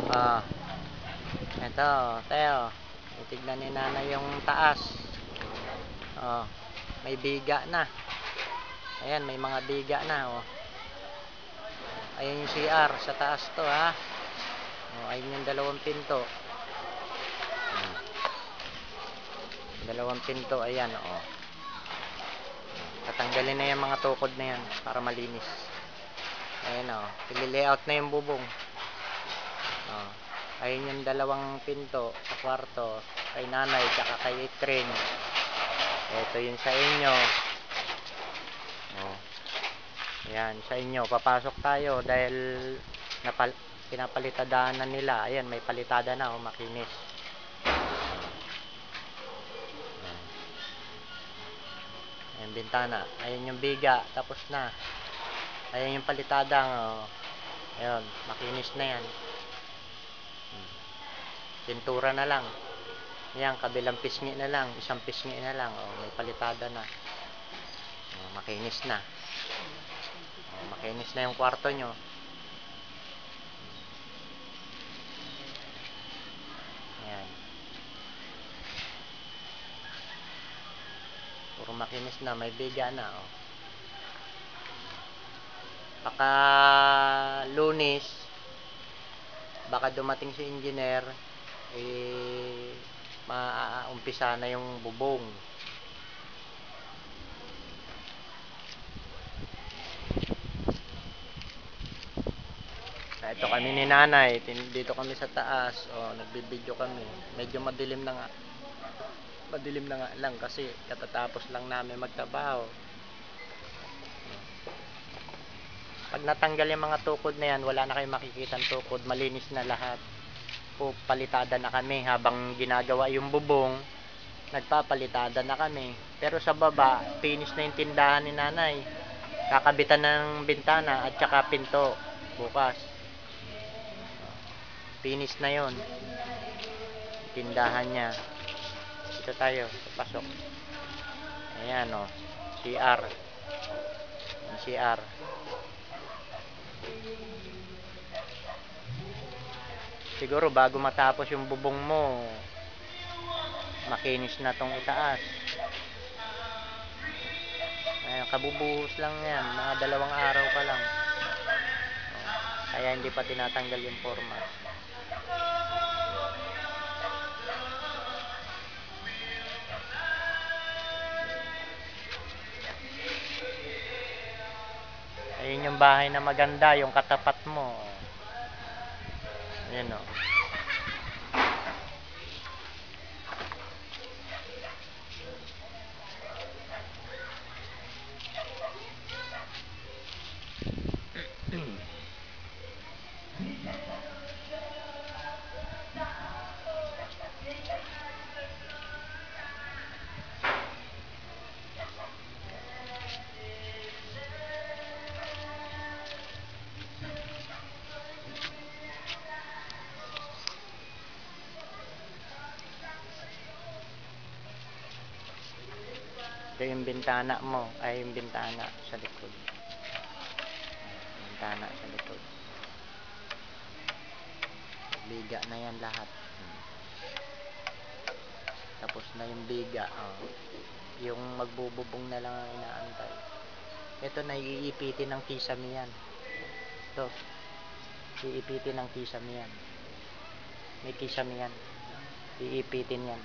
Ah, eto, Teo. Titignan ni Nanay yung taas. Oh, may biga na. Ayan, may mga biga na, oh. Ayan yung CR sa taas to, ha. Oh, ayun yung dalawang pinto. Dalawang pinto, ayan, oh. Tatanggalin na yung mga tukod na yan para malinis. Ayan, oh. Pili-layout na yung bubong. Oh. Ayun yung dalawang pinto sa kwarto kay Nanay tsaka kay Itrin. Ito yun sa inyo. Oh. Ayan, sa inyo. Papasok tayo dahil pinapalitada na nila. Ayan, may palitada na, oh, makinis. Ayan, bintana. Ayan yung biga. Tapos na. Ayan yung palitadang, oh. Ayan, makinis na yan. Pintura na lang. Ayan, kabilang pisngi na lang. Isang pisngi na lang. Oh, may palitada na. Oh, makinis na. Oh, makinis na yung kwarto nyo. Ayan. Puro makinis na. May biga na, oh. Baka Lunes, baka dumating si engineer, maumpisa na yung bubong. Ito kami ni Nanay, dito kami sa taas, oh, nagbibideo kami. Medyo madilim na nga. Madilim na nga lang kasi katatapos lang namin magtrabaho. Pag natanggal yung mga tukod na yan, wala na kayong makikitang tukod, malinis na lahat. Palitada na kami habang ginagawa yung bubong, nagpapalitada na kami. Pero sa baba, finish na yung tindahan ni Nanay. Kakabitan ng bintana at saka pinto bukas. Finish na yon tindahan niya. Dito tayo, pasok. Ayan, oh, CR. CR. Siguro bago matapos yung bubong mo, makinis na tong itaas. Ayan, kabubuhos lang yan, mga 2 araw pa lang. Kaya hindi pa tinatanggal yung format. Ayun yung bahay na maganda, yung katapat mo. Ayan, oh. Ito yung bintana mo, ay yung bintana sa likod. Bintana sa likod. Biga na yan lahat. Tapos na yung biga, oh. Yung magbububong na lang ang inaantay. Ito na iipitin ng kisame yan. Ito, iipitin ng kisame yan. May kisame yan. Iipitin yan.